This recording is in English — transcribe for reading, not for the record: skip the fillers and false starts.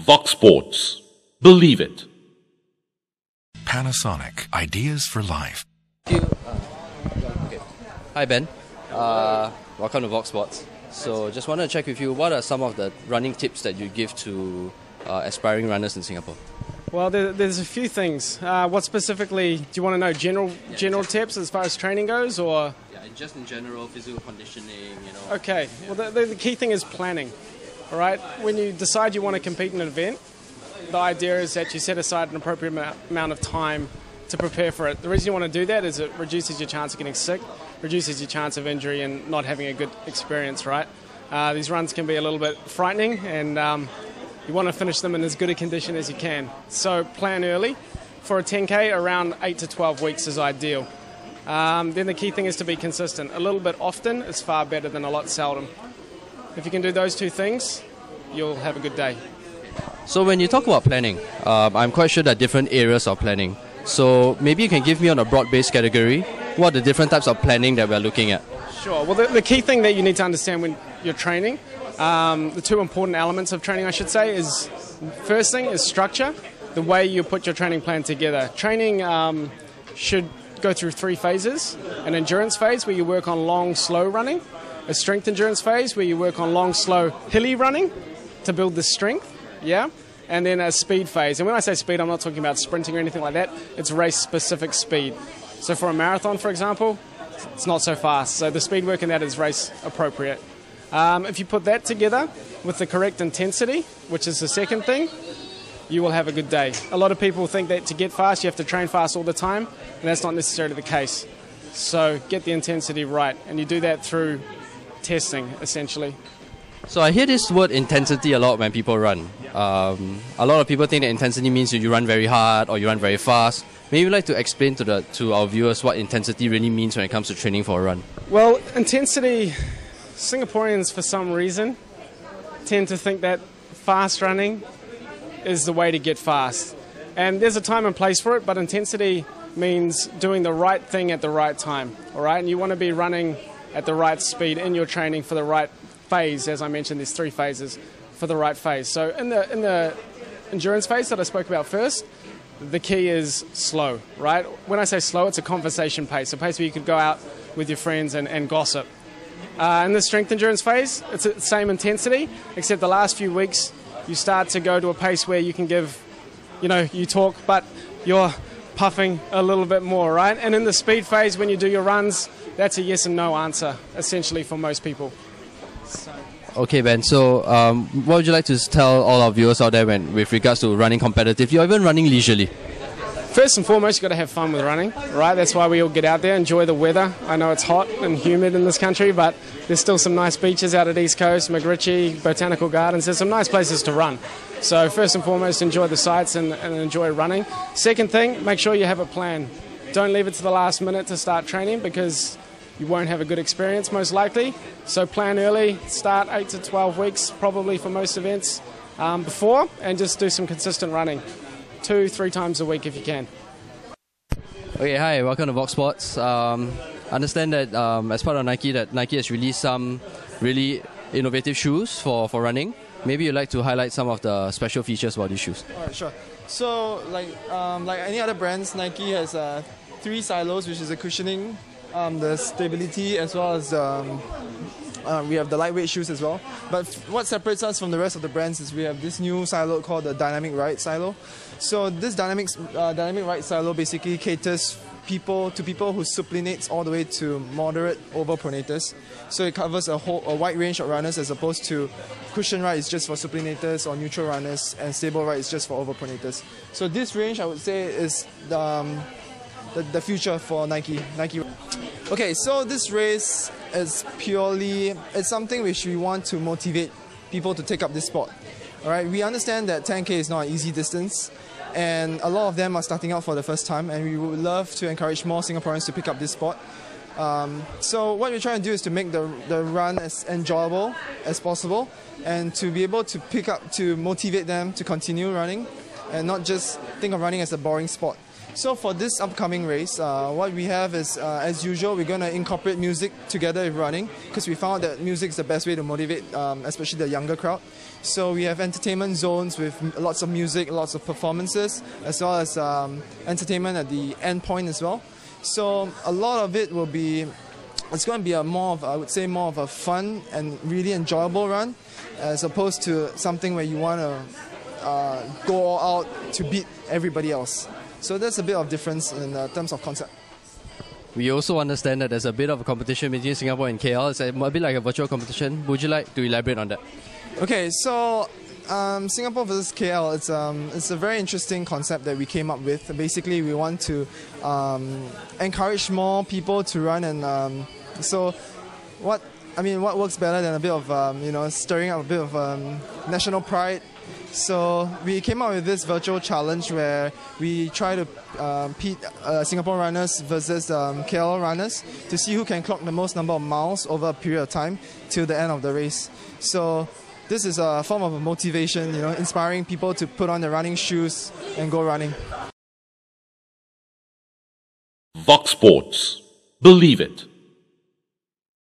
Vox Sports. Believe it. Panasonic. Ideas for life. Okay. Hi Ben, welcome to Vox Sports. So just wanted to check with you, what are some of the running tips that you give to aspiring runners in Singapore? Well, there's a few things. What specifically, do you want to know? General tips as far as training goes, or? Yeah, just in general, physical conditioning, you know. Okay, well the key thing is planning, all right? When you decide you want to compete in an event, the idea is that you set aside an appropriate amount of time to prepare for it. The reason you want to do that is it reduces your chance of getting sick, reduces your chance of injury and not having a good experience, right? These runs can be a little bit frightening, and you want to finish them in as good a condition as you can. So plan early. For a 10K, around 8 to 12 weeks is ideal. Then the key thing is to be consistent. A little bit often is far better than a lot seldom. If you can do those two things, you'll have a good day. So when you talk about planning, I'm quite sure there are different areas of planning. So maybe you can give me on a broad-based category, what are the different types of planning that we're looking at? Sure. Well, the key thing that you need to understand when you're training, the two important elements of training, I should say, is first thing is structure, the way you put your training plan together. Training should go through 3 phases: an endurance phase where you work on long, slow running, a strength endurance phase where you work on long, slow, hilly running to build the strength, yeah, and then a speed phase. And when I say speed, I'm not talking about sprinting or anything like that. It's race-specific speed. So for a marathon, for example, it's not so fast. So the speed work in that is race appropriate. If you put that together with the correct intensity, which is the second thing, you will have a good day. A lot of people think that to get fast, you have to train fast all the time, and that's not necessarily the case. So get the intensity right, and you do that through testing, essentially. So I hear this word intensity a lot when people run. A lot of people think that intensity means you run very hard or you run very fast. Maybe you'd like to explain to our viewers what intensity really means when it comes to training for a run. Well, intensity, Singaporeans for some reason tend to think that fast running is the way to get fast. And there's a time and place for it, but intensity means doing the right thing at the right time, all right? And you want to be running at the right speed in your training for the right phase. As I mentioned, there's 3 phases for the right phase. So in the endurance phase that I spoke about first, the key is slow, right? When I say slow, it's a conversation pace, a pace where you could go out with your friends and gossip. In the strength endurance phase, it's the same intensity, except the last few weeks you start to go to a pace where you can give, you talk, but you're puffing a little bit more, right? And in the speed phase, when you do your runs, that's a yes and no answer, essentially, for most people. Okay, Ben, so what would you like to tell all our viewers out there with regards to running competitively or even running leisurely? First and foremost, you've got to have fun with running, right? That's why we all get out there, enjoy the weather. I know it's hot and humid in this country, but there's still some nice beaches out at East Coast, McRitchie, Botanical Gardens. There's some nice places to run. So first and foremost, enjoy the sights and enjoy running. Second thing, make sure you have a plan. Don't leave it to the last minute to start training, because you won't have a good experience, most likely. So plan early, start 8 to 12 weeks, probably for most events before, and just do some consistent running. 2-3 times a week if you can. Okay, hi, welcome to Vox Sports. I understand that as part of Nike, that Nike has released some really innovative shoes for running. Maybe you'd like to highlight some of the special features about these shoes. All right, sure. So, like any other brands, Nike has 3 silos, which is the cushioning, the stability, as well as we have the lightweight shoes as well. But what separates us from the rest of the brands is we have this new silo called the Dynamic Ride silo. So this Dynamic Ride silo basically caters people who supinates all the way to moderate overpronators. So it covers a wide range of runners, as opposed to cushion ride is just for supinators or neutral runners, and stable ride is just for overpronators. So this range, I would say, is the future for Nike. Okay, so this race is it's something which we want to motivate people to take up this sport. All right, we understand that 10K is not an easy distance, and a lot of them are starting out for the first time, and we would love to encourage more Singaporeans to pick up this sport. So what we're trying to do is to make the run as enjoyable as possible, and to be able to motivate them to continue running, and not just think of running as a boring sport. So for this upcoming race, what we have is, as usual, we're going to incorporate music together with running because we found that music is the best way to motivate, especially the younger crowd. So we have entertainment zones with lots of music, lots of performances, as well as entertainment at the end point as well. So a lot of it will be, it's going to be I would say more of a fun and really enjoyable run, as opposed to something where you want to go all out to beat everybody else. So there's a bit of difference in terms of concept. We also understand that there's a bit of a competition between Singapore and KL. It's a bit like a virtual competition. Would you like to elaborate on that? Okay, so Singapore versus KL, it's a very interesting concept that we came up with. Basically, we want to encourage more people to run, and so what works better than a bit of stirring up a bit of national pride. So we came up with this virtual challenge where we try to pit Singapore runners versus KL runners to see who can clock the most number of miles over a period of time till the end of the race. So this is a form of a motivation, inspiring people to put on their running shoes and go running. Vox Sports. Believe it.